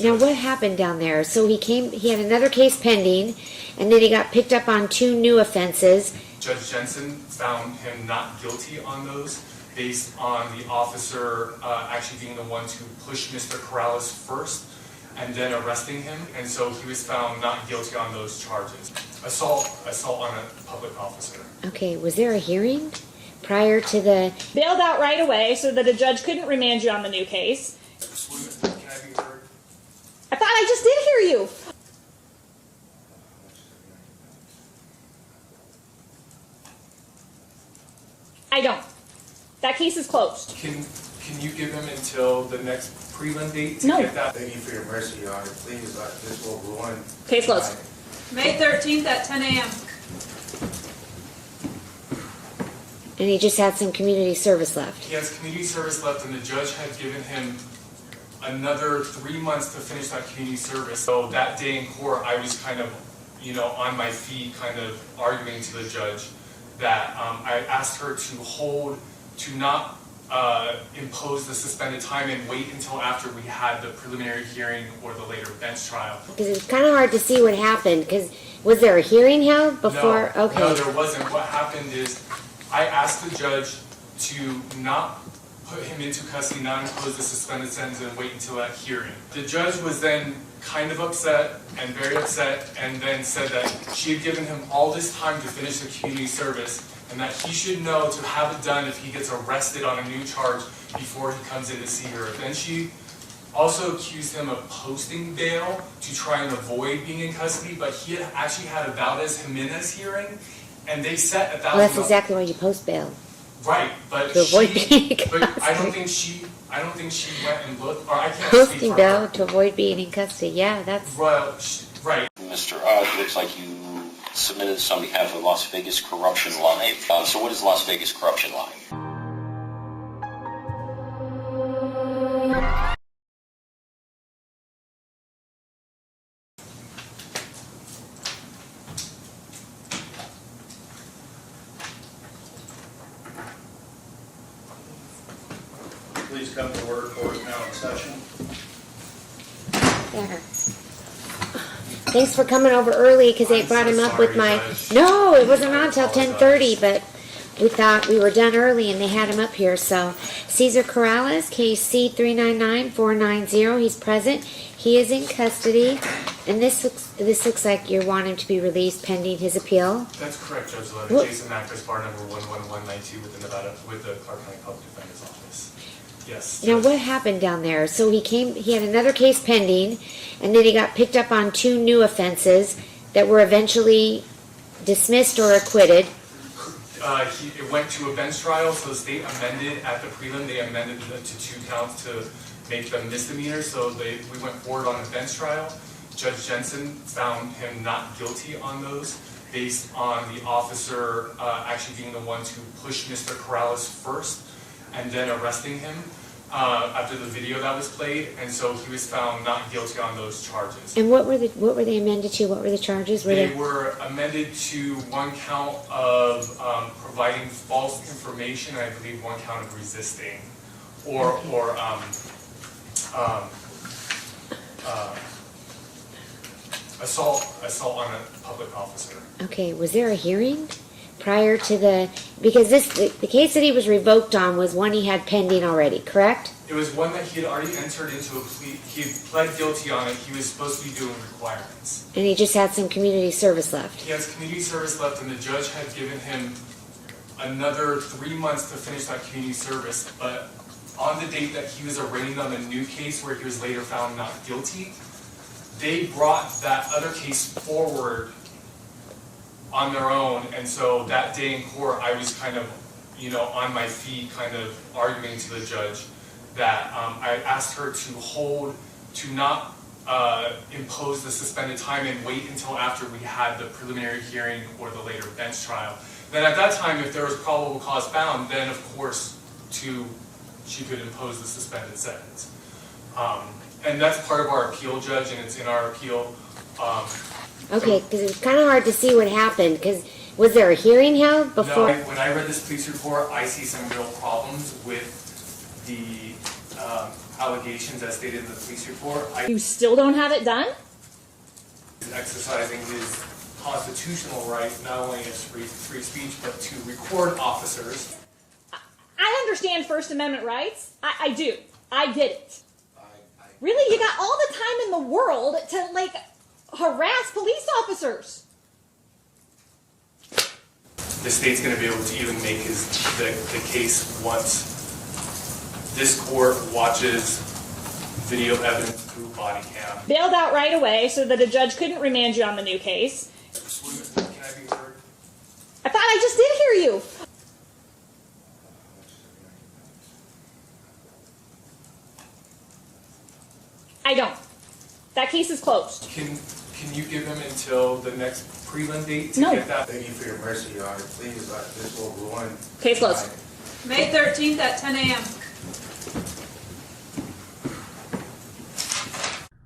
Now what happened down there? So he had another case pending, and then he got picked up on 2 new offenses. Judge Jensen found him not guilty on those based on the officer actually being the one to push Mr. Corrales first and then arresting him, and so he was found not guilty on those charges. Assault on a public officer. Okay, was there a hearing prior to the... Bailed out right away so that a judge couldn't remand you on the new case. Can I be heard? I thought I just did hear you. I don't. That case is closed. Can you give him until the next prelim date to No. get that? Thank you for your mercy, Your Honor. Please, this will ruin. Case closed. May 13th at 10 a.m. And he just had some community service left. He has community service left, and the judge had given him another 3 months to finish that community service. So that day in court, I was kind of, on my feet, kind of arguing to the judge that I asked her to not impose the suspended time and wait until after we had the preliminary hearing or the later bench trial. Because it's kind of hard to see what happened, because was there a hearing held before? No, okay. no, there wasn't. What happened is I asked the judge to not put him into custody, not impose the suspended sentence, and wait until that hearing. The judge was then kind of upset and very upset, and then said that she had given him all this time to finish the community service, and that he should know to have it done if he gets arrested on a new charge before he comes in to see her. Then she also accused him of posting bail to try and avoid being in custody, but he had actually had a Valdez-Jimenez hearing, and they set $1,000. Well, that's exactly why you post bail. Right, but To avoid being in but I custody. don't think she went and looked, or I can't speak Posting for bail her. to avoid being in custody. Yeah, that's... Well, right. Mr. It looks like you submitted this on behalf of Las Vegas Corruption Live. So what is Las Vegas Corruption Live? Please come to order. Court is now in session. There. Thanks for coming over early, because they I'm brought so him up with sorry, my... Judge. No, it wasn't on I until apologize. 10:30, but we thought we were done early, and they had him up here. So, Cesar Corrales, case C-399-490, he's present. He is in custody, and this looks like you're wanting to be released pending his appeal. That's correct, Judge Leavitt. What- Jason Mackers, bar number 11192 with the Clark County Public Defender's Office. Yes. Now, Judge. what happened down there? So he had another case pending, and then he got picked up on 2 new offenses that were eventually dismissed or acquitted. It went to a bench trial, so the state amended at the prelim. They amended it to 2 counts to make them misdemeanors. So we went forward on a bench trial. Judge Jensen found him not guilty on those based on the officer actually being the one to push Mr. Corrales first and then arresting him after the video that was played, and so he was found not guilty on those charges. And what were they amended to? What were the charges? They were amended to 1 count of providing false information, and I believe 1 count of resisting, or assault on a public officer. Okay, was there a hearing prior to the... Because the case that he was revoked on was one he had pending already, correct? It was one that he had already entered into a plea. He had pled guilty on it. He was supposed to be doing requirements. And he just had some community service left. He has community service left, and the judge had given him another 3 months to finish that community service. But on the date that he was arraigned on the new case, where he was later found not guilty, they brought that other case forward on their own. And so that day in court, I was kind of, on my feet, kind of arguing to the judge that I asked her to not impose the suspended time and wait until after we had the preliminary hearing or the later bench trial. Then at that time, if there was probable cause found, then of course she could impose the suspended sentence. And that's part of our appeal, Judge, and it's in our appeal. Okay, because it's kind of hard to see what happened, because was there a hearing held before? No, when I read this police report, I see some real problems with the allegations as stated in the police report. I You still don't have it done? is exercising his constitutional right, not only as free speech, but to record officers. I understand First Amendment rights. I do. I get it. Really? You got all the time in the world to, like, harass police officers. The state's going to be able to even make the case once this court watches video evidence through body cam. Bailed out right away so that a judge couldn't remand you on the new case. Can I be heard? I thought I just did hear you. I don't. That case is closed. Can you give him until the next prelim date to No. get that? Thank you for your mercy, Your Honor. Please, this will ruin. Case closed. May 13th at 10 a.m.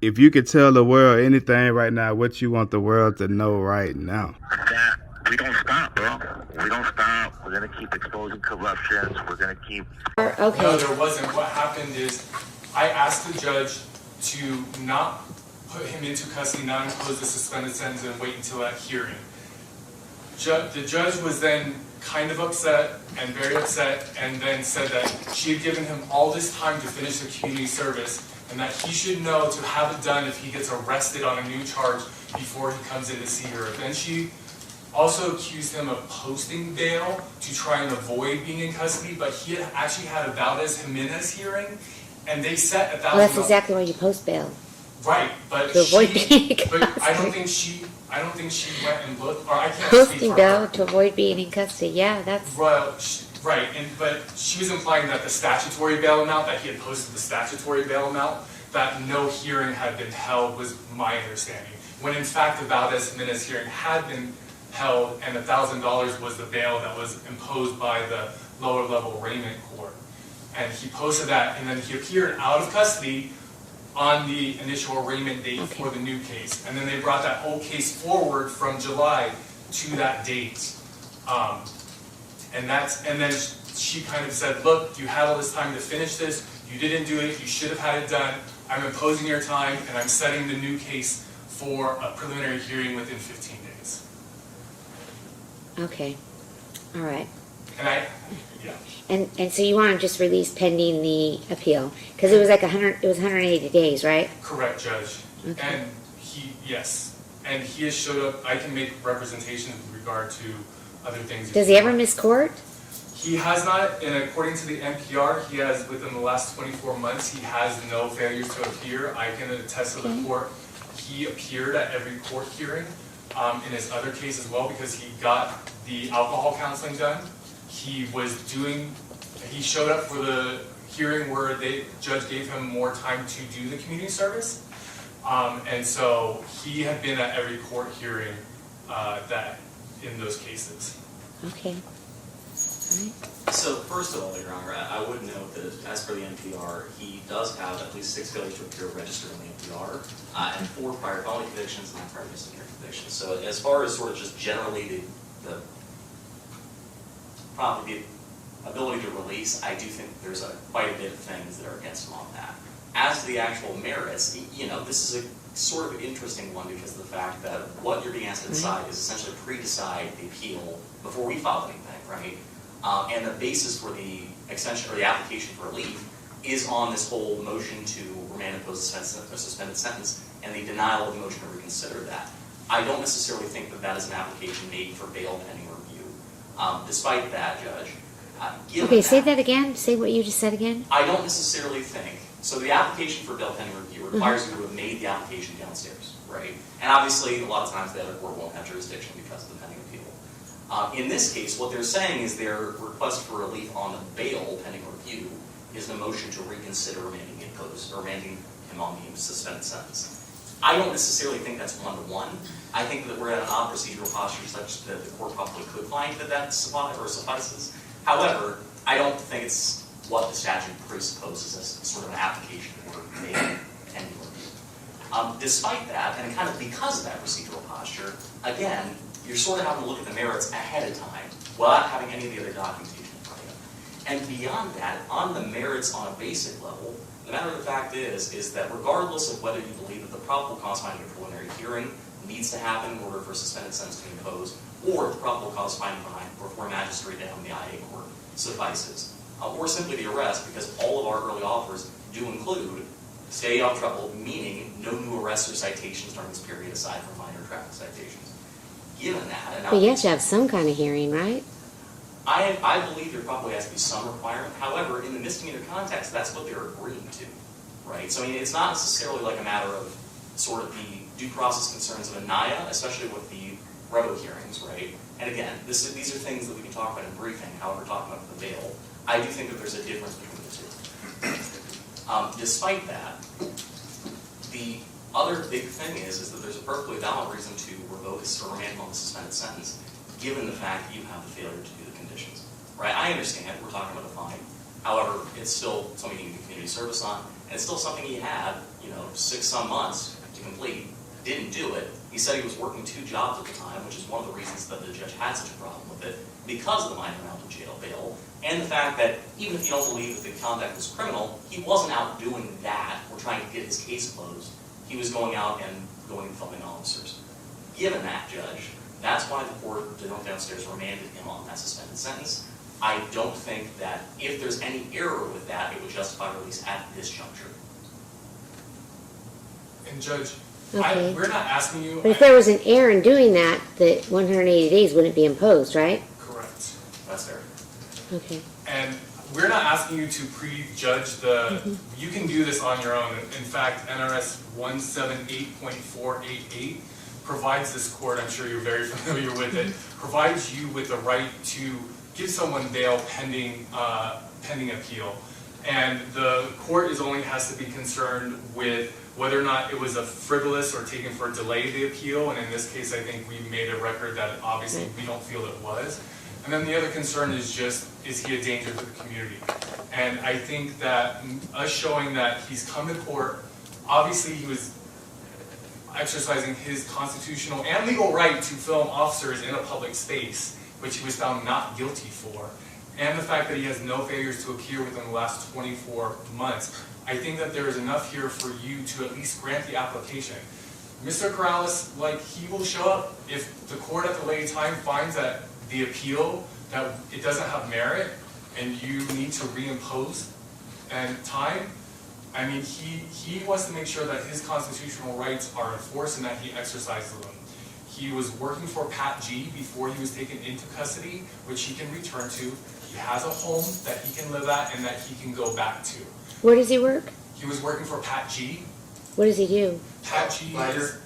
If you could tell the world anything right now, what you want the world to know right now? That we don't stop, bro. We don't stop. We're gonna keep exposing corruptions. We're gonna keep. Okay. No, there wasn't. What happened is I asked the judge to not put him into custody, not impose the suspended sentence, and wait until that hearing. The judge was then kind of upset and very upset, and then said that she had given him all this time to finish the community service, and that he should know to have it done if he gets arrested on a new charge before he comes in to see her. Then she also accused him of posting bail to try and avoid being in custody, but he had actually had a Valdez-Jimenez hearing, and they set $1,000. Well, that's exactly why you post bail. Right, but To avoid being in but I custody. don't think she went and looked, or I can't speak Posting for bail her. to avoid being in custody. Yeah, that's. Well, right, but she was implying that the statutory bail amount, that he had posted the statutory bail amount, that no hearing had been held, was my understanding. When in fact the Valdez-Jimenez hearing had been held, and $1,000 was the bail that was imposed by the lower level arraignment court. And he posted that, and then he appeared out of custody on the initial arraignment date for the new case. And then they brought that whole case forward from July to that date. And then she kind of said, look, you had all this time to finish this, you didn't do it, you should have had it done, I'm imposing your time, and I'm setting the new case for a preliminary hearing within 15 days. Okay. All right. And And so you want him just released pending the appeal? Because it was like 180 days, right? correct, Judge. Okay. And and he has showed up. I can make representations with regard to other things. Does he ever miss court? He has not, and according to the NPR, he has, within the last 24 months, he has no failures to appear. I can attest to the court. He appeared at every court hearing in his other case as well, because he got the alcohol counseling done. He showed up for the hearing where the judge gave him more time to do the community service. And so he had been at every court hearing in those cases. Okay. So first of all, Your Honor, I would note that as per the NPR, he does have at least 6 failures to appear registered in the NPR, and 4 prior felony convictions and 9 prior misdemeanor convictions. So as far as sort of just generally probably the ability to release, I do think there's quite a bit of things that are against him on that. As to the actual merits, this is a sort of interesting one because of the fact that what you're being asked to decide is essentially pre-decide the appeal before we file anything, right? And the basis for the extension or the application for relief is on this whole motion to remand and impose a suspended sentence and the denial of the motion to reconsider that. I don't necessarily think that that is an application made for bail pending review. Despite that, Judge, Okay, say that again. Say what you just said again. I don't necessarily think, so the application for bail pending review requires you to have made the application downstairs, right? And obviously, a lot of times the other court won't have jurisdiction because of the pending appeal. In this case, what they're saying is their request for relief on the bail pending review is the motion to reconsider remanding him on the suspended sentence. I don't necessarily think that's one-to-one. I think that we're at an odd procedural posture such that the court probably could find that suffices. However, I don't think it's what the statute presupposes as sort of an application for made pending review. Despite that, and kind of because of that procedural posture, again, you're sort of having to look at the merits ahead of time without having any of the other documentation in front of you. And beyond that, on the merits on a basic level, The matter of the fact is that regardless of whether you believe that the probable cause finding a preliminary hearing needs to happen in order for a suspended sentence to be imposed, or the probable cause finding before a magistrate down in the IA court suffices, or simply the arrest, because all of our early offers do include stay out of trouble, meaning no new arrests or citations during this period aside from minor traffic citations. Given that, and But you have to have some kind of hearing, right? I believe there probably has to be some requirement. However, in the misdemeanor context, that's what they're agreeing to, right? So I mean, it's not necessarily like a matter of sort of the due process concerns of a NIA, especially with the revo hearings, right? And again, these are things that we can talk about in briefing, however, talking about the bail. I do think that there's a difference between the two. Despite that, the other big thing is that there's a perfectly valid reason to revoke or remand on the suspended sentence, given the fact that you have the failure to do the conditions, right? I understand we're talking about a fine. However, it's still something you can do community service on, and it's still something he had, 6-some months to complete. Didn't do it. He said he was working 2 jobs at the time, which is one of the reasons that the judge had such a problem with it, because of the minor amount of jail bail, and the fact that even if you don't believe that the conduct was criminal, he wasn't out doing that or trying to get his case closed. He was going out and going and filming officers. Given that, Judge, that's why the court downstairs remanded him on that suspended sentence. I don't think that if there's any error with that, it would justify release at this juncture. And Judge, Okay. we're not asking you. But if there was an error in doing that, the 180 days wouldn't be imposed, right? Correct. That's fair. Okay. And we're not asking you to prejudge you can do this on your own. In fact, NRS 178.488 provides this court, I'm sure you're very familiar with it, provides you with the right to give someone bail pending appeal. And the court only has to be concerned with whether or not it was a frivolous or taken for a delay of the appeal. And in this case, I think we made a record that obviously we don't feel it was. And then the other concern is just, is he a danger to the community? And I think that us showing that he's come to court, obviously he was exercising his constitutional and legal right to film officers in a public space, which he was found not guilty for, and the fact that he has no failures to appear within the last 24 months, I think that there is enough here for you to at least grant the application. Mr. Corrales, he will show up if the court at the later time finds that the appeal, that it doesn't have merit, and you need to reimpose and time. I mean, he wants to make sure that his constitutional rights are enforced and that he exercises them. He was working for Pat G before he was taken into custody, which he can return to. He has a home that he can live at and that he can go back to. Where does he work? He was working for Pat G. What does he do? Pat G Lighter. is,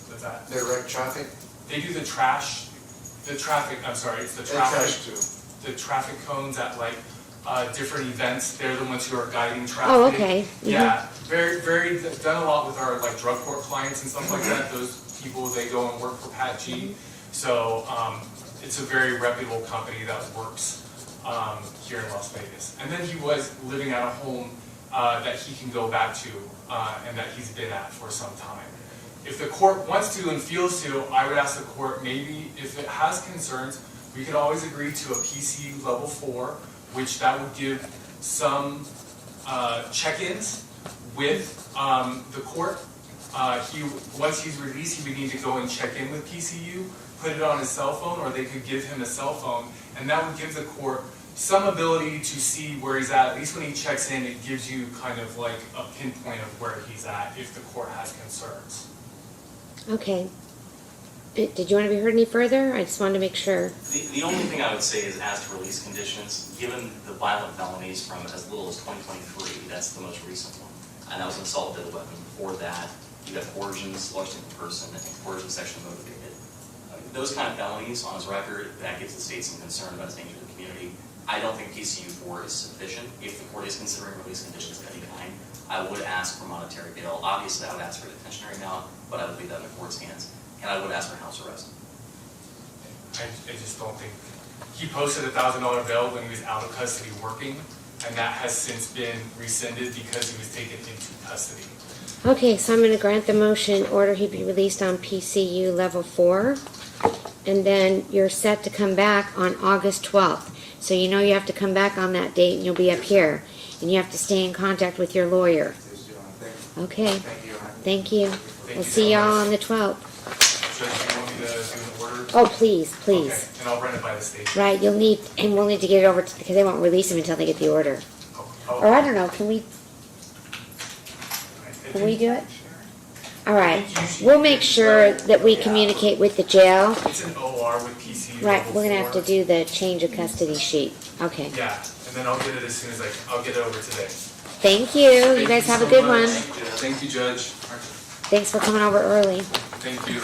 what's that? Direct traffic. They do the traffic, I'm sorry, it's the They trash traffic, too. the traffic cones at different events. They're the ones who are guiding traffic. Oh, okay. Yeah, very, done a lot with our drug court clients and stuff like that. Those people, they go and work for Pat G. So it's a very reputable company that works here in Las Vegas. And then he was living at a home that he can go back to and that he's been at for some time. If the court wants to and feels to, I would ask the court, maybe if it has concerns, we could always agree to a PCU level 4, which that would give some check-ins with the court. Once he's released, he would need to go and check in with PCU, put it on his cell phone, or they could give him a cell phone, and that would give the court some ability to see where he's at least when he checks in, it gives you kind of a pinpoint of where he's at if the court has concerns. Okay. Did you want to be heard any further? I just wanted to make sure. The only thing I would say is as to release conditions, given the violent felonies from as little as 2023, that's the most recent one, and that was an assault with a weapon. Before that, you got coercions, larceny in person, and coercion sexually motivated. Those kind of felonies on his record, that gives the state some concern about his danger to the community. I don't think PCU4 is sufficient. If the court is considering release conditions of any kind, I would ask for monetary bail. Obviously, I would ask for a detentionary amount, but I would leave that in the court's hands. And I would ask for house arrest. I just don't think, he posted a $1,000 bail when he was out of custody working, and that has since been rescinded because he was taken into custody. Okay, so I'm going to grant the motion, order he be released on PCU level 4, and then you're set to come back on August 12th. So you know you have to come back on that date and you'll be up here. and you have to stay in contact with your lawyer. Yes, Your Honor. Thank you. Okay, Thank you, Your Honor. thank you. Thank We'll you see so y'all much. on the 12th. Judge, do you want me to do an order? Oh, please, please. Okay, and I'll run it by the state. Right, you'll need, and we'll need to get it over, because they won't release them until they get the order. Oh, Or I don't know, can we do it? All right, we'll make sure that we communicate with the jail. It's an OR with PC. Right, level we're gonna have to 4. do the change of custody sheet. Okay, Yeah, and then I'll get it as soon as I'll get it over today. thank you. You guys have a good one. Thank you, Judge. Thanks for coming over early. Thank you.